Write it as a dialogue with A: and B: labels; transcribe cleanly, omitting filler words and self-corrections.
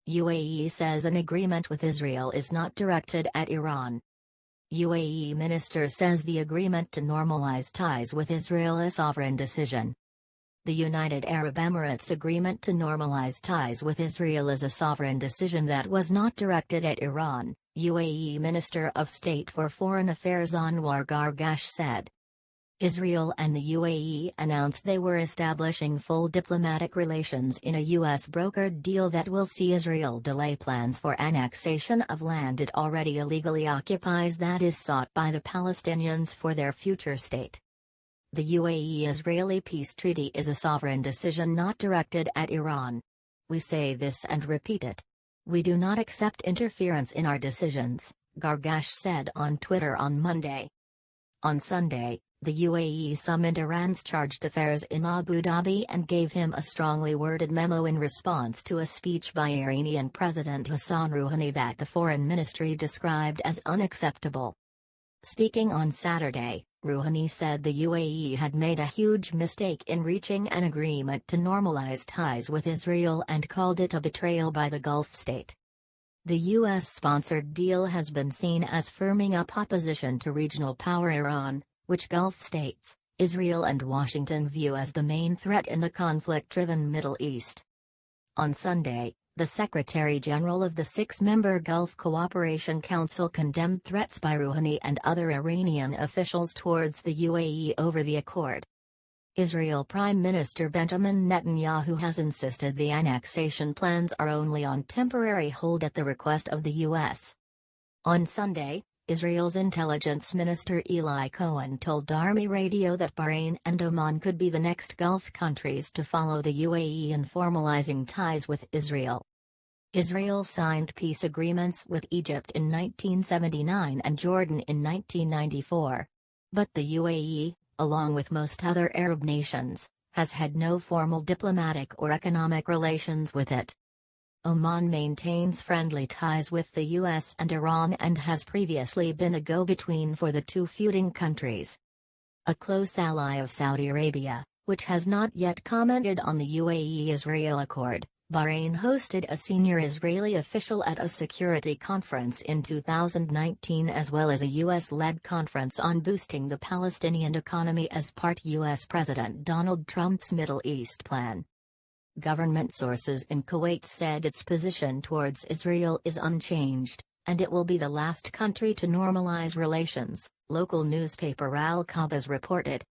A: UAE says an agreement with Israel is not directed at Iran. UAE minister says the agreement to normalize ties with Israel is a sovereign decision. The United Arab Emirates agreement to normalize ties with Israel is a sovereign decision that was not directed at Iran, UAE Minister of State for Foreign Affairs Anwar Gargash said. Israel and the UAE announced they were establishing full diplomatic relations in a U.S.-brokered deal that will see Israel delay plans for annexation of land it already illegally occupies that is sought by the Palestinians for their future state. The UAE-Israeli peace treaty is a sovereign decision not directed at Iran. We say this and repeat it. We do not accept interference in our decisions, Gargash said on Twitter on Monday. On Sunday, the UAE summoned Iran's chargé d'affaires in Abu Dhabi and gave him a strongly worded memo in response to a speech by Iranian President Hassan Rouhani that the foreign ministry described as unacceptable. Speaking on Saturday, Rouhani said the UAE had made a huge mistake in reaching an agreement to normalize ties with Israel and called it a betrayal by the Gulf state. The U.S.-sponsored deal has been seen as firming up opposition to regional power Iran, which Gulf states, Israel and Washington view as the main threat in the conflict-driven Middle East. On Sunday, the Secretary-General of the six-member Gulf Cooperation Council condemned threats by Rouhani and other Iranian officials towards the UAE over the accord. Israel Prime Minister Benjamin Netanyahu has insisted the annexation plans are only on temporary hold at the request of the U.S. On Sunday, Israel's intelligence minister Eli Cohen told Darmi Radio that Bahrain and Oman could be the next Gulf countries to follow the UAE in formalizing ties with Israel. Israel signed peace agreements with Egypt in 1979 and Jordan in 1994. But the UAE, along with most other Arab nations, has had no formal diplomatic or economic relations with it. Oman maintains friendly ties with the U.S. and Iran and has previously been a go-between for the two feuding countries. A close ally of Saudi Arabia, which has not yet commented on the UAE-Israel accord, Bahrain hosted a senior Israeli official at a security conference in 2019 as well as a U.S.-led conference on boosting the Palestinian economy as part U.S. President Donald Trump's Middle East plan. Government sources in Kuwait said its position towards Israel is unchanged, and it will be the last country to normalize relations, local newspaper Al Qabas reported.